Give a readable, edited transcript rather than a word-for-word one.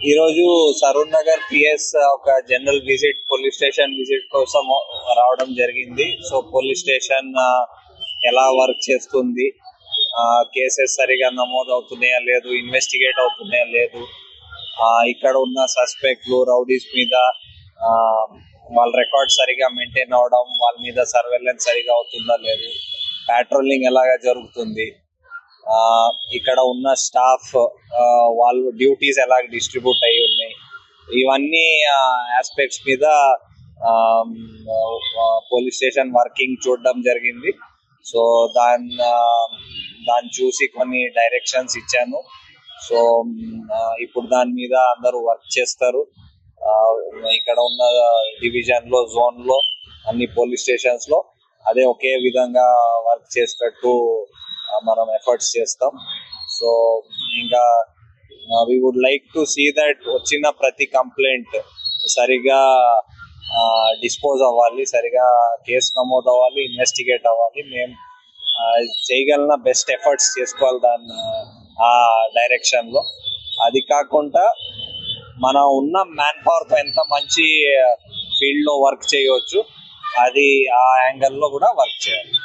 ఈ రోజు సరూర్ నగర్ పిఎస్ ఒక general visit, police station visit కోసం రావడం జరిగింది. సో పోలీస్ స్టేషన్ ఎలా వర్క్ చేస్తుంది, కేసెస్ సరిగా నమోదు అవుతున్నాయా లేదు, ఇన్వెస్టిగేట్ అవుతున్నాయా లేదు, ఇక్కడ ఉన్న సస్పెక్ట్లు రౌడీస్ మీద వాళ్ళ రికార్డ్ సరిగా మెయింటైన్ అవడం, వాళ్ళ మీద సర్వేలెన్స్ సరిగా అవుతుందా లేదు, పాట్రోలింగ్ ఎలాగా జరుగుతుంది, ఇక్కడ ఉన్న స్టాఫ్ వాళ్ళు డ్యూటీస్ ఎలా డిస్ట్రిబ్యూట్ అయి ఉన్నాయి, ఇవన్నీ ఆస్పెక్ట్స్ మీద పోలీస్ స్టేషన్ వర్కింగ్ చూడడం జరిగింది. సో దాన్ని చూసి కొన్ని డైరెక్షన్స్ ఇచ్చాను. సో ఇప్పుడు దాని మీద అందరూ వర్క్ చేస్తారు. ఇక్కడ ఉన్న డివిజన్ లో, జోన్ లో, అన్ని పోలీస్ స్టేషన్స్ లో అదే ఒకే విధంగా వర్క్ చేసేటట్టు మనం ఎఫర్ట్స్ చేస్తాం. సో ఇంకా we would like to see that వచ్చిన ప్రతి కంప్లైంట్ సరిగా డిస్పోజ్ అవ్వాలి, సరిగా కేసు నమోదు అవ్వాలి, ఇన్వెస్టిగేట్ అవ్వాలి. మేము చేయగలిగిన బెస్ట్ ఎఫర్ట్స్ చేసుకోవాలి దాన్ని ఆ డైరెక్షన్ లో. అది కాకుండా మనం ఉన్న మ్యాన్ పవర్ తో ఎంత మంచి ఫీల్డ్ లో వర్క్ చేయవచ్చు, అది ఆ యాంగిల్ లో కూడా వర్క్ చేయాలి.